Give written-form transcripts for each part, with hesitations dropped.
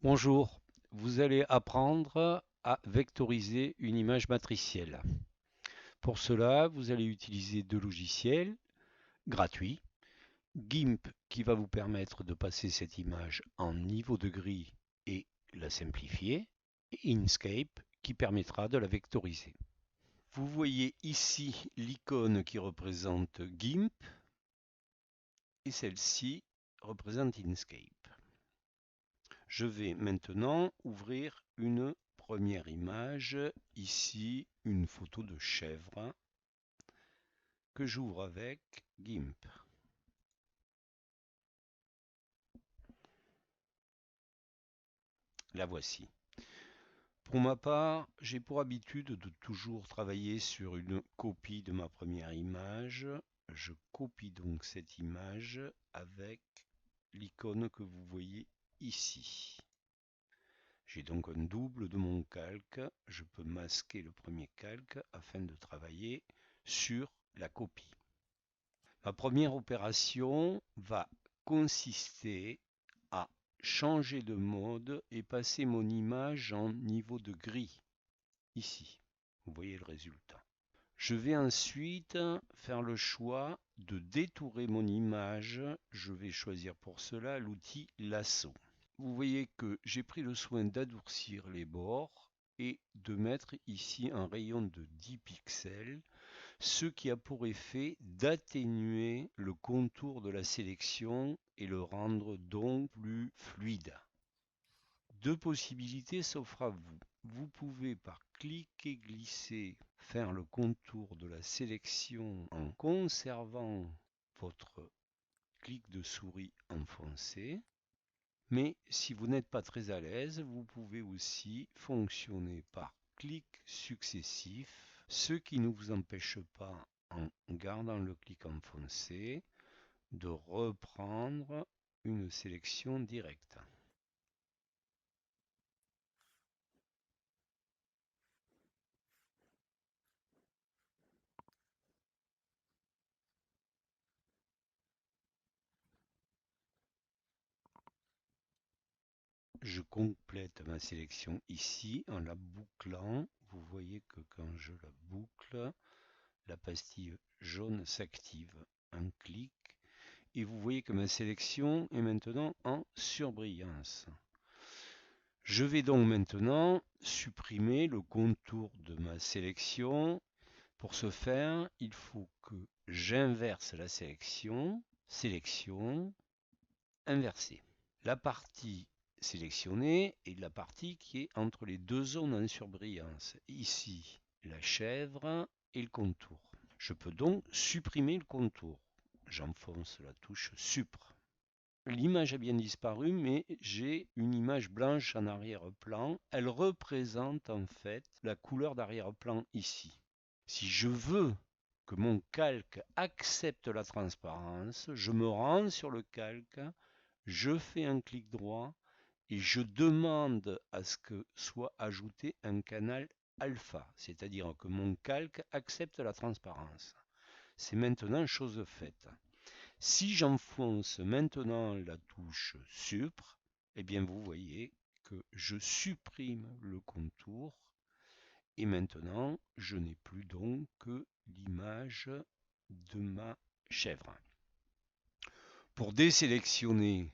Bonjour, vous allez apprendre à vectoriser une image matricielle. Pour cela, vous allez utiliser deux logiciels gratuits. GIMP qui va vous permettre de passer cette image en niveau de gris et la simplifier, et Inkscape qui permettra de la vectoriser. Vous voyez ici l'icône qui représente GIMP et celle-ci représente Inkscape. Je vais maintenant ouvrir une première image, ici une photo de chèvre que j'ouvre avec GIMP. La voici. Pour ma part, j'ai pour habitude de toujours travailler sur une copie de ma première image. Je copie donc cette image avec l'icône que vous voyez ici. J'ai donc un double de mon calque. Je peux masquer le premier calque afin de travailler sur la copie. Ma première opération va consister à changer de mode et passer mon image en niveau de gris. Ici, vous voyez le résultat. Je vais ensuite faire le choix de détourer mon image. Je vais choisir pour cela l'outil lasso. Vous voyez que j'ai pris le soin d'adoucir les bords et de mettre ici un rayon de 10 pixels, ce qui a pour effet d'atténuer le contour de la sélection et le rendre donc plus fluide. Deux possibilités s'offrent à vous. Vous pouvez par clic et glisser faire le contour de la sélection en conservant votre clic de souris enfoncé. Mais si vous n'êtes pas très à l'aise, vous pouvez aussi fonctionner par clics successifs, ce qui ne vous empêche pas, en gardant le clic enfoncé, de reprendre une sélection directe. Je complète ma sélection ici en la bouclant. Vous voyez que quand je la boucle, la pastille jaune s'active. Un clic et vous voyez que ma sélection est maintenant en surbrillance. Je vais donc maintenant supprimer le contour de ma sélection. Pour ce faire, il faut que j'inverse la sélection, sélection, inversée. La partie sélectionnée est la partie qui est entre les deux zones en surbrillance. Ici, la chèvre et le contour. Je peux donc supprimer le contour. J'enfonce la touche Supr. L'image a bien disparu, mais j'ai une image blanche en arrière-plan. Elle représente en fait la couleur d'arrière-plan ici. Si je veux que mon calque accepte la transparence, je me rends sur le calque, je fais un clic droit et je demande à ce que soit ajouté un canal alpha, c'est-à-dire que mon calque accepte la transparence. C'est maintenant chose faite. Si j'enfonce maintenant la touche Supr, eh bien vous voyez que je supprime le contour et maintenant je n'ai plus donc que l'image de ma chèvre. Pour désélectionner,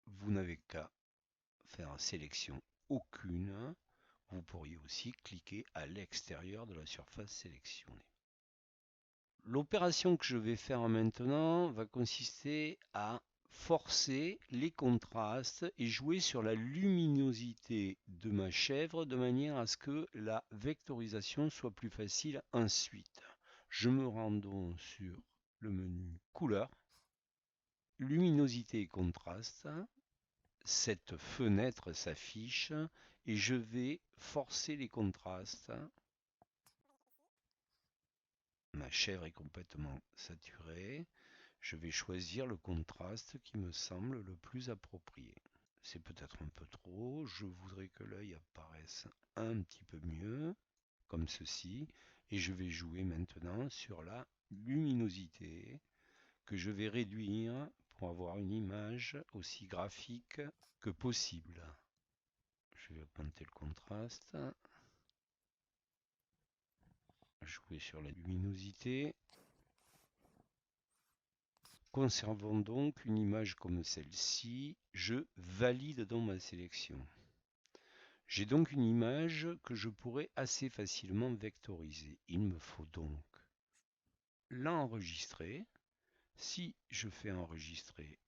vous n'avez qu'à faire sélection aucune. Vous pourriez aussi cliquer à l'extérieur de la surface sélectionnée. L'opération que je vais faire maintenant va consister à forcer les contrastes et jouer sur la luminosité de ma chèvre de manière à ce que la vectorisation soit plus facile ensuite. Je me rends donc sur le menu couleur, luminosité et contraste. Cette fenêtre s'affiche et je vais forcer les contrastes. Ma chèvre est complètement saturée. Je vais choisir le contraste qui me semble le plus approprié. C'est peut-être un peu trop, je voudrais que l'œil apparaisse un petit peu mieux, comme ceci, et je vais jouer maintenant sur la luminosité, que je vais réduire pour avoir une image aussi graphique que possible. Je vais augmenter le contraste. Jouer sur la luminosité. Conservons donc une image comme celle-ci. Je valide dans ma sélection. J'ai donc une image que je pourrais assez facilement vectoriser. Il me faut donc l'enregistrer. Si je fais enregistrer,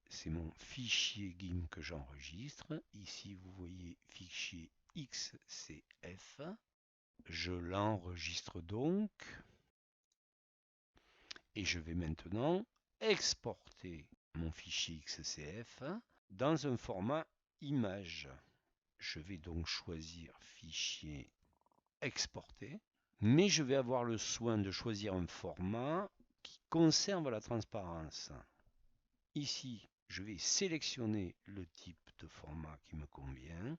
c'est mon fichier GIMP que j'enregistre. Ici, vous voyez fichier XCF. Je l'enregistre donc. Et je vais maintenant exporter mon fichier XCF dans un format image. Je vais donc choisir fichier exporter, mais je vais avoir le soin de choisir un format qui conserve la transparence. Ici, je vais sélectionner le type de format qui me convient.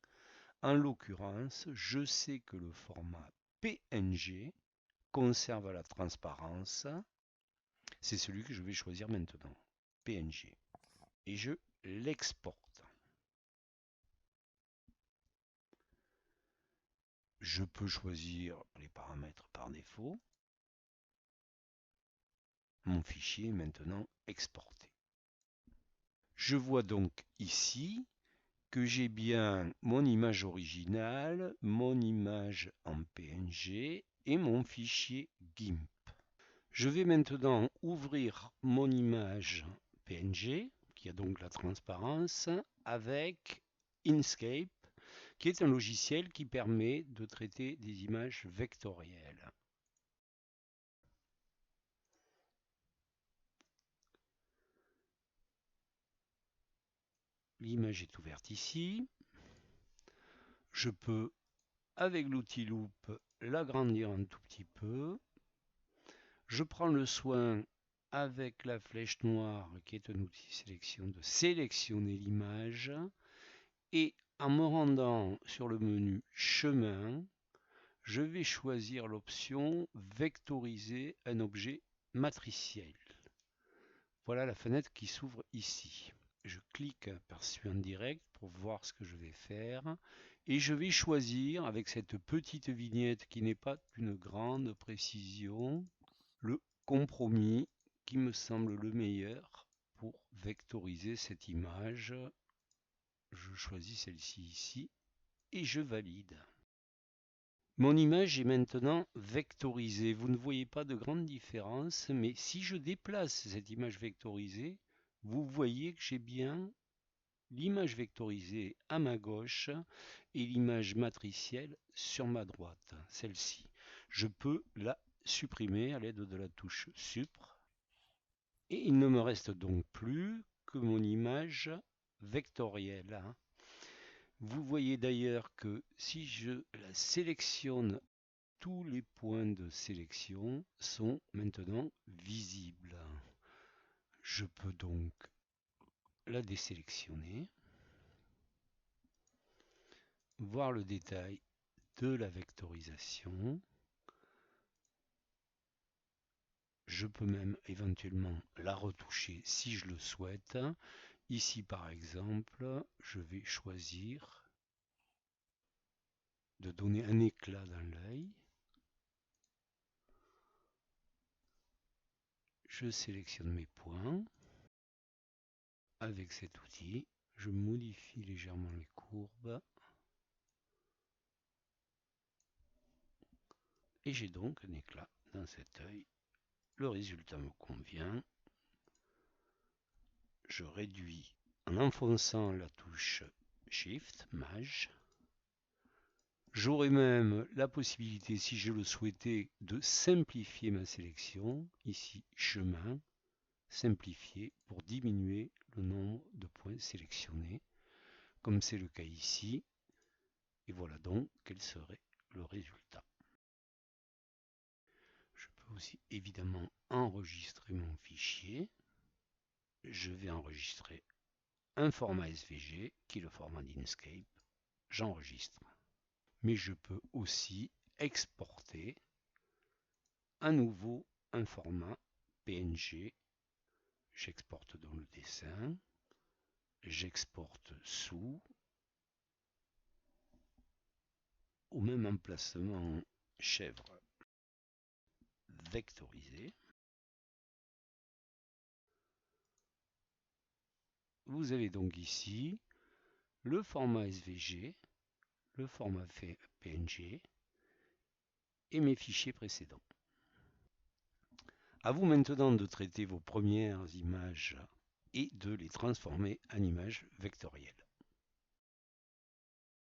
En l'occurrence, je sais que le format PNG conserve la transparence. C'est celui que je vais choisir maintenant, PNG. Et je l'exporte. Je peux choisir les paramètres par défaut. Mon fichier est maintenant exporté. Je vois donc ici que j'ai bien mon image originale, mon image en PNG et mon fichier GIMP. Je vais maintenant ouvrir mon image PNG, qui a donc la transparence, avec Inkscape, qui est un logiciel qui permet de traiter des images vectorielles. L'image est ouverte ici. Je peux, avec l'outil loupe, l'agrandir un tout petit peu. Je prends le soin, avec la flèche noire, qui est un outil sélection, de sélectionner l'image. Et en me rendant sur le menu chemin, je vais choisir l'option vectoriser un objet matriciel. Voilà la fenêtre qui s'ouvre ici. Je clique aperçu en direct pour voir ce que je vais faire et je vais choisir avec cette petite vignette qui n'est pas d'une grande précision le compromis qui me semble le meilleur pour vectoriser cette image. Je choisis celle-ci ici et je valide. Mon image est maintenant vectorisée. Vous ne voyez pas de grande différence, mais si je déplace cette image vectorisée, vous voyez que j'ai bien l'image vectorisée à ma gauche et l'image matricielle sur ma droite, celle-ci. Je peux la supprimer à l'aide de la touche Supr. Et il ne me reste donc plus que mon image vectorielle. Vous voyez d'ailleurs que si je la sélectionne, tous les points de sélection sont maintenant visibles. Je peux donc la désélectionner, voir le détail de la vectorisation. Je peux même éventuellement la retoucher si je le souhaite. Ici par exemple, je vais choisir de donner un éclat dans l'œil. Je sélectionne mes points. Avec cet outil, je modifie légèrement les courbes. Et j'ai donc un éclat dans cet œil. Le résultat me convient. Je réduis en enfonçant la touche Shift, Maj. J'aurai même la possibilité, si je le souhaitais, de simplifier ma sélection. Ici, chemin, simplifier pour diminuer le nombre de points sélectionnés, comme c'est le cas ici. Et voilà donc quel serait le résultat. Je peux aussi évidemment enregistrer mon fichier. Je vais enregistrer un format SVG qui est le format d'Inkscape. J'enregistre. Mais je peux aussi exporter à nouveau un format PNG. J'exporte dans le dessin. J'exporte sous. au même emplacement chèvre vectorisé. Vous avez donc ici le format SVG, le format PNG et mes fichiers précédents. À vous maintenant de traiter vos premières images et de les transformer en images vectorielles.